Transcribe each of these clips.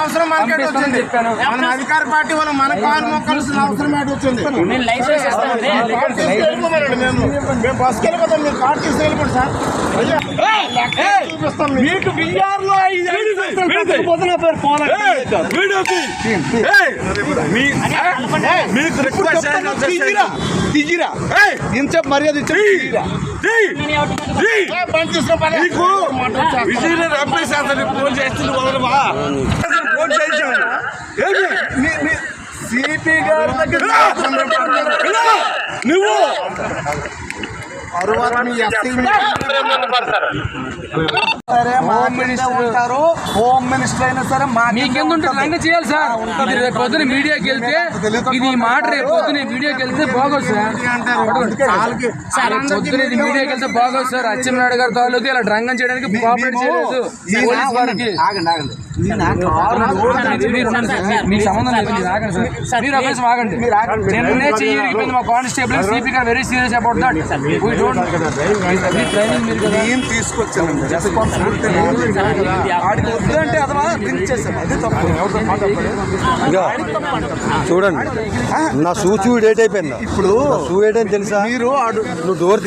అవసరం మార్కెట్ వచ్చింది. మన అధికార పార్టీ వాళ్ళు మన కాలు మొక్కాల్సిన అవసరం వచ్చింది. మేము బస్కి వెళ్ళిపోతాం, మీరు కార్డు తీసి వెళ్ళిపోండి సార్. మీకు బియ్యార్లో తీజిరా ఇంత మర్యాద ఫోన్ చేస్తుంది సిపి గారి దగ్గర నువ్వు సరే హోమ్ మినిస్టర్ ఉంటారు, హోమ్ మినిస్టర్ అయినా సరే మీకెందుకు చేయాలి సార్. ఇది రేపు పొద్దున మీడియాకి వెళ్తే ఇది మాట రేపు పొద్దున మీడియాకి వెళ్తే బాగోదు సార్. పొద్దున ఇది మీడియాకి వెళ్తే బాగోదు సార్. అచ్చెన్నాయుడు గారి తాలూకు ఇలా డ్రంగం చేయడానికి కోఆపరేట్ చేయలేదు పోలీస్ వారికి. మీకు సంబంధం లేదు, మీరు ఆగండి సార్. మీరు అభ్యాసం ఆగండి. నిన్నే చెయ్యి మా కానిస్టేబుల్ సిపి గారు very serious about that. Training మీరు తీసుకొచ్చానండి. చూడండి, నా షూ డేట్ అయిపోయిందా? ఇప్పుడు షూ డేట్ అని తెలుసా? మీరు నువ్వు డోర్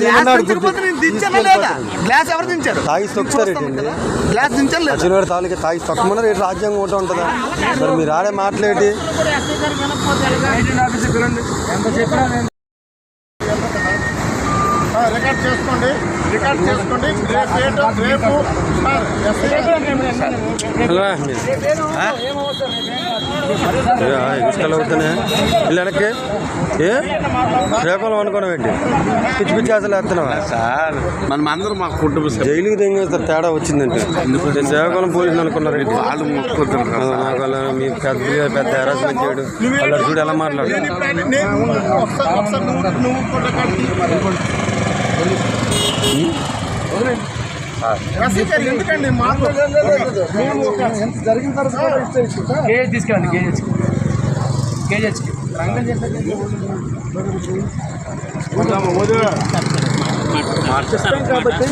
గ్లాస్ ఎవరు దించారు? తాగి తొక్కుతారేటండి. గ్లాస్ దించారు అచ్చెన్నాయుడు తాలూకే తాగి తొక్కమన్నారు. రేటు రాజ్యాంగం ఒకటే ఉంటుందా? మరి మీరు ఆడే మాట్లాడి రికార్డ్ చేసుకోండి. రేపు ఇసుకలు అవుతానే ఇల్లు వెనక్కి శ్రీకాకుళం అనుకోవడం ఏంటి? పిచ్చి పిచ్చి అసలు వేస్తున్నావా సార్? మనం అందరం మా కుటుంబ జైలుకి తెంగేస్తారు. తేడా వచ్చిందంటే నేను శ్రీకాకుళం పోలీసులు అనుకున్నారు. వాళ్ళు మొక్కుతున్నారు. మీ పెద్ద హెరాస్మెంట్ చేయడు. వాళ్ళు చూడు ఎలా మాట్లాడు. ఎందుకండి మాకు జరిగిన తర్వాత కేజీ తీసుకెళ్ళండి. కేజీ మార్చేస్తాం కాబట్టి